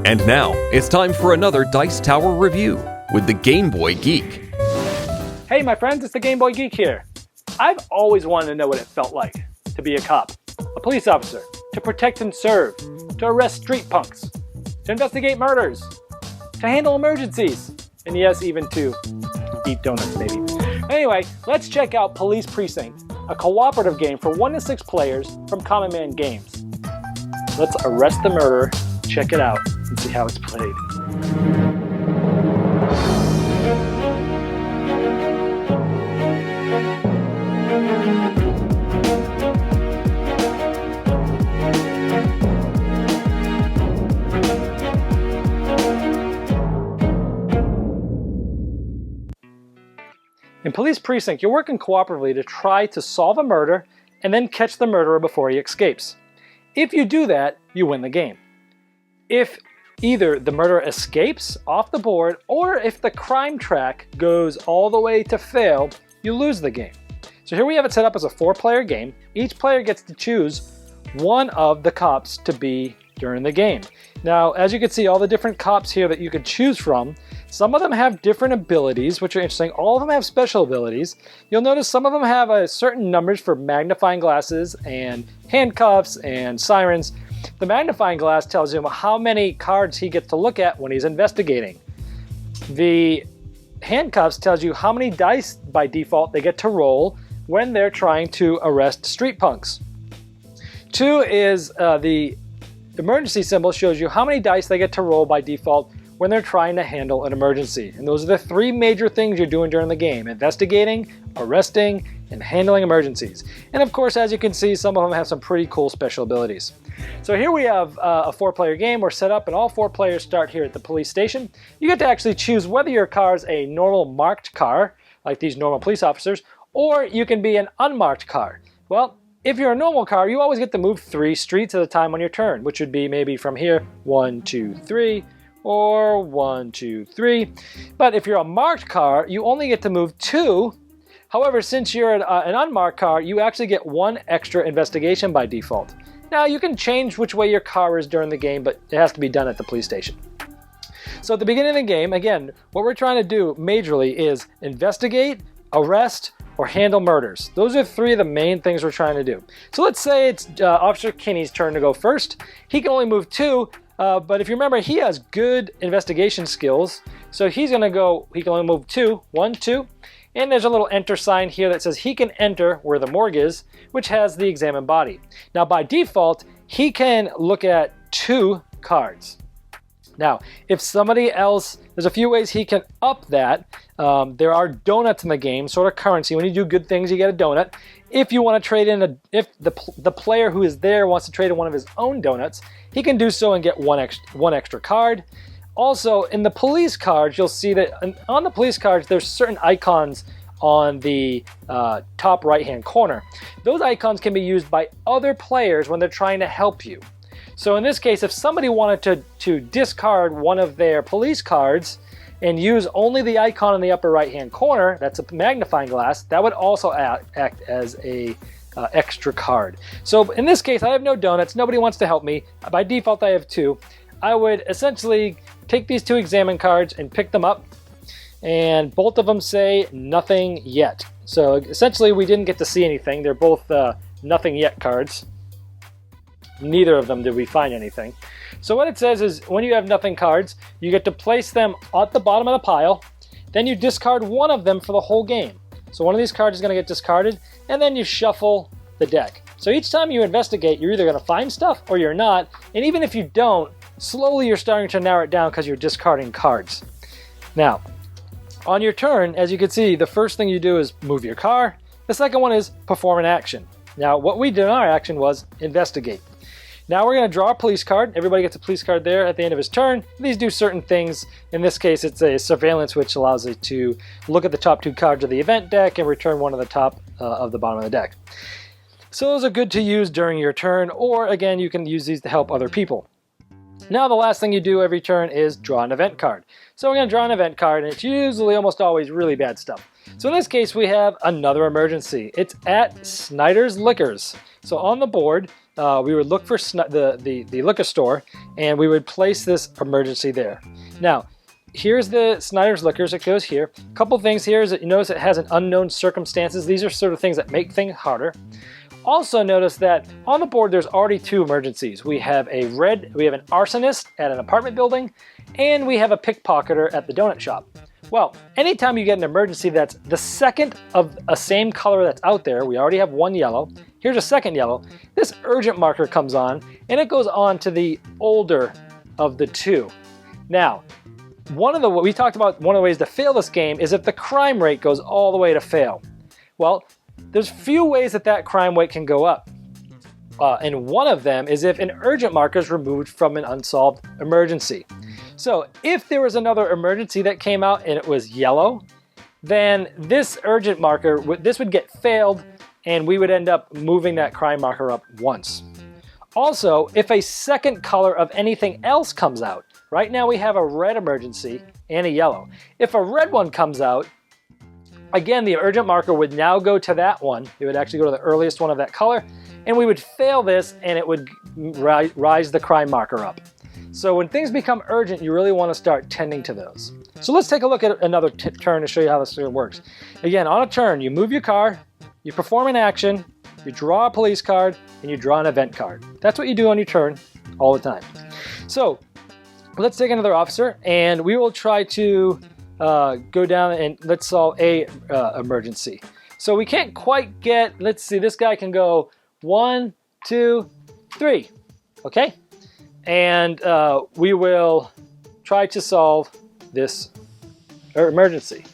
And now, it's time for another Dice Tower review with the Game Boy Geek. Hey my friends, it's the Game Boy Geek here. I've always wanted to know what it felt like to be a cop, a police officer, to protect and serve, to arrest street punks, to investigate murders, to handle emergencies, and yes, even to eat donuts maybe. Anyway, let's check out Police Precinct, a cooperative game for 1 to 6 players from Common Man Games. Let's arrest the murderer, check it out, and see how it's played. In Police Precinct, you're working cooperatively to try to solve a murder and then catch the murderer before he escapes. If you do that, you win the game. If either the murderer escapes off the board or if the crime track goes all the way to fail, you lose the game. So here we have it set up as a 4-player game. Each player gets to choose one of the cops to be during the game. Now, as you can see, all the different cops here that you could choose from, some of them have different abilities, which are interesting. All of them have special abilities. You'll notice some of them have a certain numbers for magnifying glasses and handcuffs and sirens. The magnifying glass tells him how many cards he gets to look at when he's investigating. The handcuffs tells you how many dice by default they get to roll when they're trying to arrest street punks. 2 is the emergency symbol shows you how many dice they get to roll by default when they're trying to handle an emergency. And those are the 3 major things you're doing during the game: investigating, arresting, and handling emergencies. And of course, as you can see, some of them have some pretty cool special abilities. So here we have a 4-player game. We're set up and all 4 players start here at the police station. You get to actually choose whether your car is a normal marked car, like these normal police officers, or you can be an unmarked car. Well, if you're a normal car, you always get to move 3 streets at a time on your turn, which would be maybe from here, 1, 2, 3, or 1, 2, 3. But if you're a marked car, you only get to move 2. However, since you're an unmarked car, you actually get 1 extra investigation by default. Now, you can change which way your car is during the game, but it has to be done at the police station. So at the beginning of the game, again, what we're trying to do majorly is investigate, arrest, or handle murders. Those are 3 of the main things we're trying to do. So let's say it's Officer Kinney's turn to go first. He can only move 2, but if you remember, he has good investigation skills. So he's gonna go, he can only move 2, 1, 2. And there's a little enter sign here that says he can enter where the morgue is, which has the examined body. Now by default, he can look at 2 cards. Now, if somebody else, there's a few ways he can up that. There are donuts in the game, sort of currency. When you do good things, you get a donut. If you want to trade in, if the player who is there wants to trade in one of his own donuts, he can do so and get one extra card. Also, in the police cards, you'll see that on the police cards, there's certain icons on the top right-hand corner. Those icons can be used by other players when they're trying to help you. So in this case, if somebody wanted to discard one of their police cards and use only the icon in the upper right-hand corner, that's a magnifying glass, that would also act as a extra card. So in this case, I have no donuts. Nobody wants to help me. By default, I have 2. I would essentially take these 2 examine cards and pick them up, and both of them say nothing yet. So essentially, we didn't get to see anything. They're both nothing yet cards. Neither of them did we find anything. So what it says is when you have nothing cards, you get to place them at the bottom of the pile. Then you discard one of them for the whole game. So one of these cards is going to get discarded, and then you shuffle the deck. So each time you investigate, you're either going to find stuff or you're not. And even if you don't, slowly you're starting to narrow it down because you're discarding cards. Now, on your turn, as you can see, the first thing you do is move your car. The second one is perform an action. Now, what we did in our action was investigate. Now we're going to draw a police card. Everybody gets a police card there at the end of his turn. These do certain things. In this case, it's a surveillance, which allows it to look at the top 2 cards of the event deck and return one of the top of the bottom of the deck. So those are good to use during your turn, or again, you can use these to help other people. Now the last thing you do every turn is draw an event card. So we're going to draw an event card, and it's usually almost always really bad stuff. So in this case, we have another emergency. It's at Snyder's Liquors. So on the board, we would look for the liquor store, and we would place this emergency there. Now, here's the Snyder's Liquors. It goes here. A couple things here is that you notice it has an unknown circumstances. These are sort of things that make things harder. Also notice that on the board there's already 2 emergencies. We have an arsonist at an apartment building, and we have a pickpocketer at the donut shop. Well, anytime you get an emergency that's the second of a same color that's out there, we already have 1 yellow, here's a second yellow, this urgent marker comes on, and it goes on to the older of the 2. Now, what we talked about, one of the ways to fail this game is if the crime rate goes all the way to fail. Well, there's few ways that crime rate can go up. And one of them is if an urgent marker is removed from an unsolved emergency. So if there was another emergency that came out and it was yellow, then this urgent marker, this would get failed, and we would end up moving that crime marker up once. Also, if a second color of anything else comes out, right now we have a red emergency and a yellow. If a red one comes out, again, the urgent marker would now go to that one. It would actually go to the earliest one of that color, and we would fail this, and it would rise the crime marker up. So when things become urgent, you really want to start tending to those. So let's take a look at another turn to show you how this works. Again, on a turn, you move your card, you perform an action, you draw a police card, and you draw an event card. That's what you do on your turn all the time. So let's take another officer, and we will try to go down and let's solve a emergency. So we can't quite get, let's see, this guy can go 1, 2, 3, okay? And we will try to solve this emergency.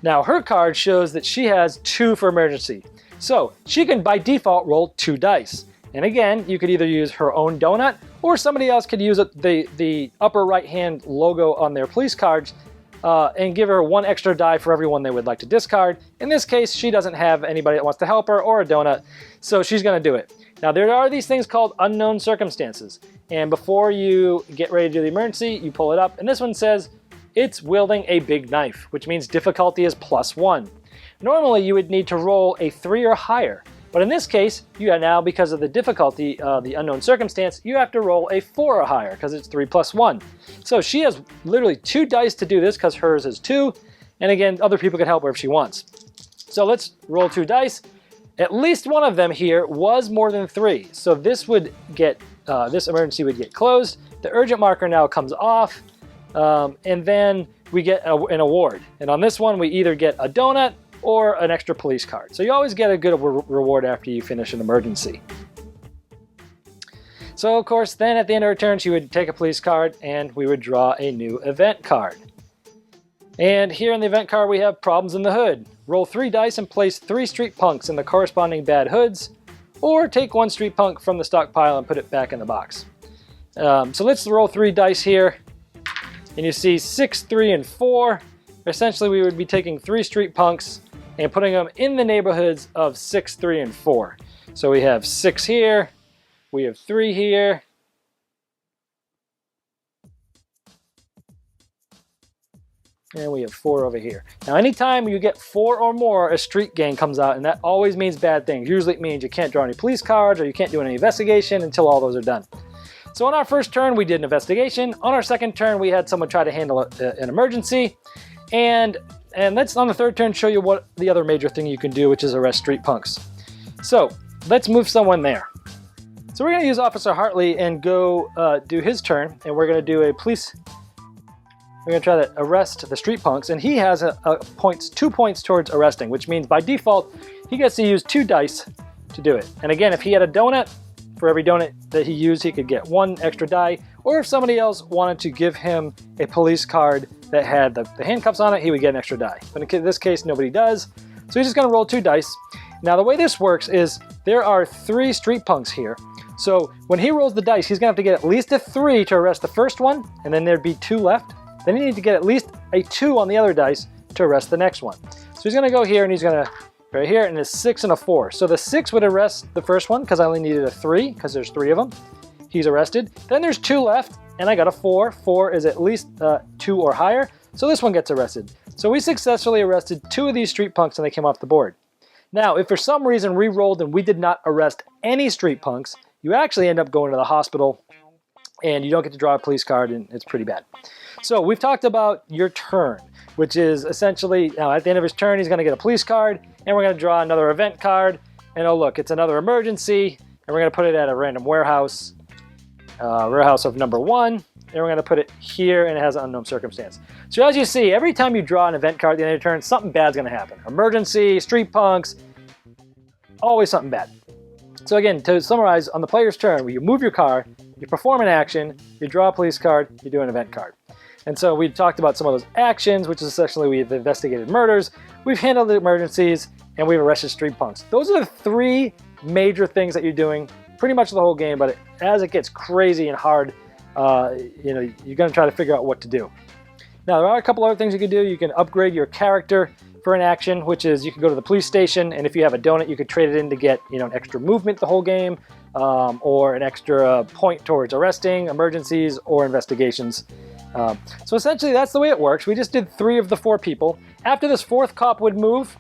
Now her card shows that she has 2 for emergency. So she can by default roll 2 dice. And again, you could either use her own donut, or somebody else could use the upper right hand logo on their police cards and give her 1 extra die for every one they would like to discard. In this case, she doesn't have anybody that wants to help her or a donut, so she's going to do it. Now there are these things called unknown circumstances, and before you get ready to do the emergency, you pull it up, and this one says it's wielding a big knife, which means difficulty is +1. Normally you would need to roll a 3 or higher, but in this case, you are now, because of the difficulty, the unknown circumstance, you have to roll a 4 or higher because it's 3 + 1. So she has literally 2 dice to do this because hers is 2, and again, other people can help her if she wants. So let's roll 2 dice. At least one of them here was more than 3, so this would get this emergency would get closed. The urgent marker now comes off, and then we get an award. And on this one, we either get a donut or an extra police card. So you always get a good reward after you finish an emergency. So of course, then at the end of her turn, she would take a police card, and we would draw a new event card. And here in the event card, we have problems in the hood. Roll 3 dice and place 3 street punks in the corresponding bad hoods, or take 1 street punk from the stockpile and put it back in the box. So let's roll 3 dice here, and you see 6, 3, and 4. Essentially, we would be taking 3 street punks and putting them in the neighborhoods of 6, 3, and 4. So we have 6 here, we have 3 here, and we have 4 over here. Now anytime you get 4 or more, a street gang comes out, and that always means bad things. Usually it means you can't draw any police cards, or you can't do any investigation until all those are done. So on our first turn, we did an investigation. On our second turn, we had someone try to handle an emergency. And let's, on the third turn, show you what the other major thing you can do, which is arrest street punks. So let's move someone there. So we're gonna use Officer Hartley and go do his turn, and we're gonna do a police. We're gonna try to arrest the street punks, and he has 2 points towards arresting, which means by default, he gets to use 2 dice to do it. And again, if he had a donut, for every donut that he used, he could get 1 extra die, or if somebody else wanted to give him a police card that had the handcuffs on it, he would get an extra die. But in this case, nobody does, so he's just gonna roll 2 dice. Now the way this works is there are 3 street punks here. So when he rolls the dice, he's gonna have to get at least a 3 to arrest the first one, and then there'd be 2 left. Then you need to get at least a 2 on the other dice to arrest the next one. So he's gonna go here, and he's gonna, right here, and a 6 and a 4. So the 6 would arrest the first one, because I only needed a 3, because there's 3 of them. He's arrested. Then there's 2 left, and I got a 4. 4 is at least 2 or higher, so this one gets arrested. So we successfully arrested 2 of these street punks, and they came off the board. Now, if for some reason re-rolled and we did not arrest any street punks, you actually end up going to the hospital and you don't get to draw a police card, and it's pretty bad. So we've talked about your turn, which is essentially, at the end of his turn, he's going to get a police card, and we're going to draw another event card, and oh look, it's another emergency, and we're going to put it at a random warehouse, warehouse of number 1, and we're going to put it here, and it has unknown circumstance. So as you see, every time you draw an event card at the end of your turn, something bad's going to happen. Emergency, street punks, always something bad. So again, to summarize, on the player's turn, where you move your car, you perform an action, you draw a police card, you do an event card. And so we talked about some of those actions, which is essentially we've investigated murders, we've handled the emergencies, and we've arrested street punks. Those are the 3 major things that you're doing pretty much the whole game, but as it gets crazy and hard, you're going to try to figure out what to do. Now, there are a couple other things you can do. You can upgrade your character for an action, which is you can go to the police station, and if you have a donut, you could trade it in to get an extra movement the whole game, or an extra point towards arresting, emergencies, or investigations. So essentially, that's the way it works. We just did 3 of the 4 people. After this 4th cop would move,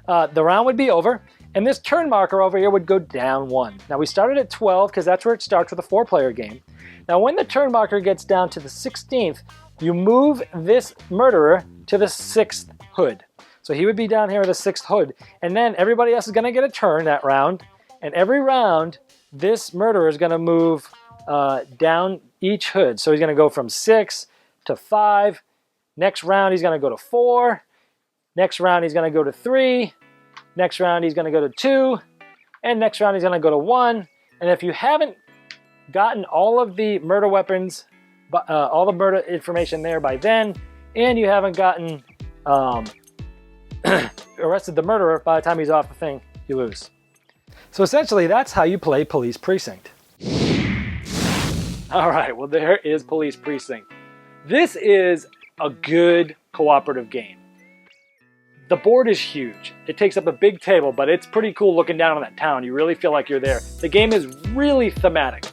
the round would be over, and this turn marker over here would go down 1. Now, we started at 12 because that's where it starts with a 4-player game. Now, when the turn marker gets down to the 16th, you move this murderer to the 6th hood. So he would be down here at the 6th hood, and then everybody else is going to get a turn that round, and every round, this murderer is going to move down each hood. So he's going to go from 6 to 5. Next round, he's going to go to 4. Next round, he's going to go to 3. Next round, he's going to go to 2. And next round, he's going to go to 1. And if you haven't gotten all of the murder weapons, all the murder information there by then, and you haven't gotten arrested the murderer by the time he's off the thing, you lose. So essentially, that's how you play Police Precinct. All right, well, there is Police Precinct. This is a good cooperative game. The board is huge. It takes up a big table, but it's pretty cool looking down on that town. You really feel like you're there. The game is really thematic.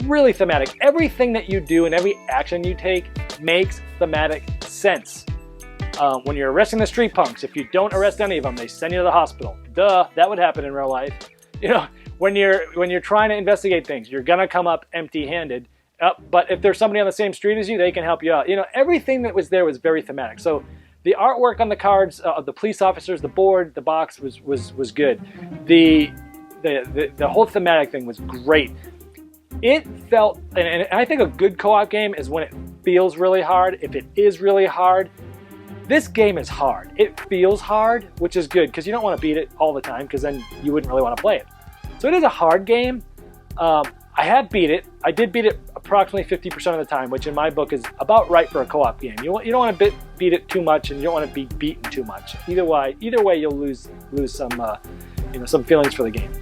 Really thematic. Everything that you do and every action you take makes thematic sense. When you're arresting the street punks, if you don't arrest any of them, they send you to the hospital. Duh, that would happen in real life. When you're trying to investigate things, you're gonna come up empty-handed. But if there's somebody on the same street as you, they can help you out. Everything that was there was very thematic. So the artwork on the cards of the police officers, the board, the box was good. The whole thematic thing was great. It felt, and I think a good co-op game is when it feels really hard. If it is really hard, this game is hard. It feels hard, which is good because you don't want to beat it all the time because then you wouldn't really want to play it. So it is a hard game. I have beat it. I did beat it approximately 50% of the time, which in my book is about right for a co-op game. You don't want to beat it too much, and you don't want to be beaten too much. Either way, you'll lose some feelings for the game.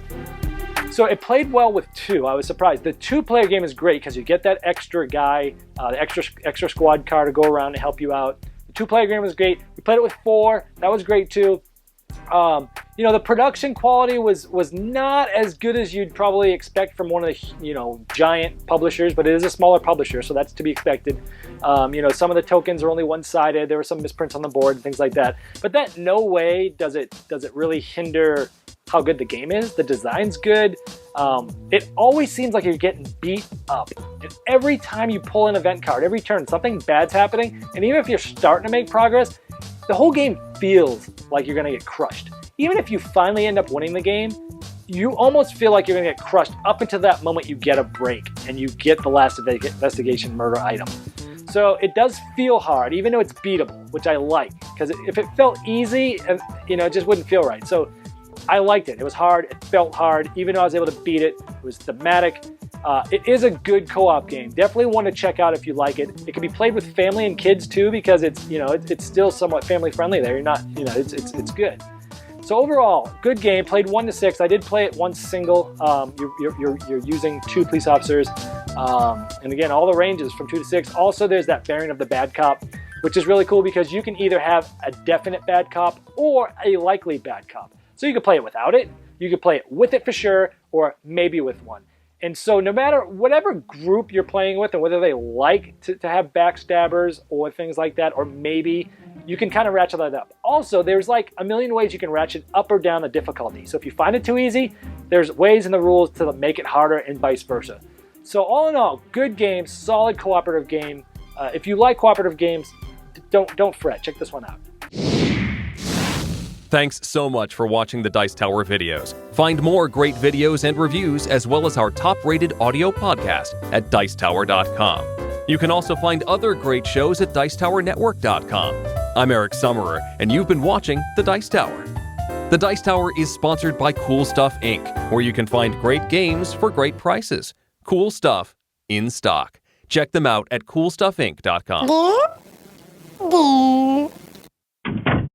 So it played well with 2. I was surprised. The 2-player game is great because you get that extra guy, the extra squad car to go around and help you out. The 2-player game was great. We played it with 4. That was great too. The production quality was not as good as you'd probably expect from one of the giant publishers, but it is a smaller publisher, so that's to be expected. Some of the tokens are only one-sided. There were some misprints on the board and things like that. But that no way does it really hinder how good the game is. The design's good. It always seems like you're getting beat up. And every time you pull an event card, every turn, something bad's happening. And even if you're starting to make progress, the whole game feels like you're going to get crushed. Even if you finally end up winning the game, you almost feel like you're going to get crushed up until that moment you get a break and you get the last investigation murder item. So it does feel hard, even though it's beatable, which I like. Because if it felt easy, it just wouldn't feel right. So I liked it. It was hard. It felt hard. Even though I was able to beat it, it was thematic. It is a good co-op game. Definitely one to check out if you like it. It can be played with family and kids too because it's still somewhat family friendly there. You're not, it's good. So overall, good game. Played 1 to 6. I did play it once single. You're using 2 police officers, and again, all the ranges from 2 to 6. Also, there's that variant of the bad cop, which is really cool because you can either have a definite bad cop or a likely bad cop. So you can play it without it. You can play it with it for sure, or maybe with one. And so no matter whatever group you're playing with, and whether they like to have backstabbers or things like that, or maybe you can kind of ratchet that up. Also, there's like a million ways you can ratchet up or down the difficulty. So if you find it too easy, there's ways in the rules to make it harder and vice versa. So all in all, good game, solid cooperative game. If you like cooperative games, don't fret. Check this one out. Thanks so much for watching the Dice Tower videos. Find more great videos and reviews, as well as our top-rated audio podcast at Dicetower.com. You can also find other great shows at Dicetowernetwork.com. I'm Eric Summerer, and you've been watching The Dice Tower. The Dice Tower is sponsored by Cool Stuff Inc., where you can find great games for great prices. Cool stuff in stock. Check them out at CoolStuffInc.com.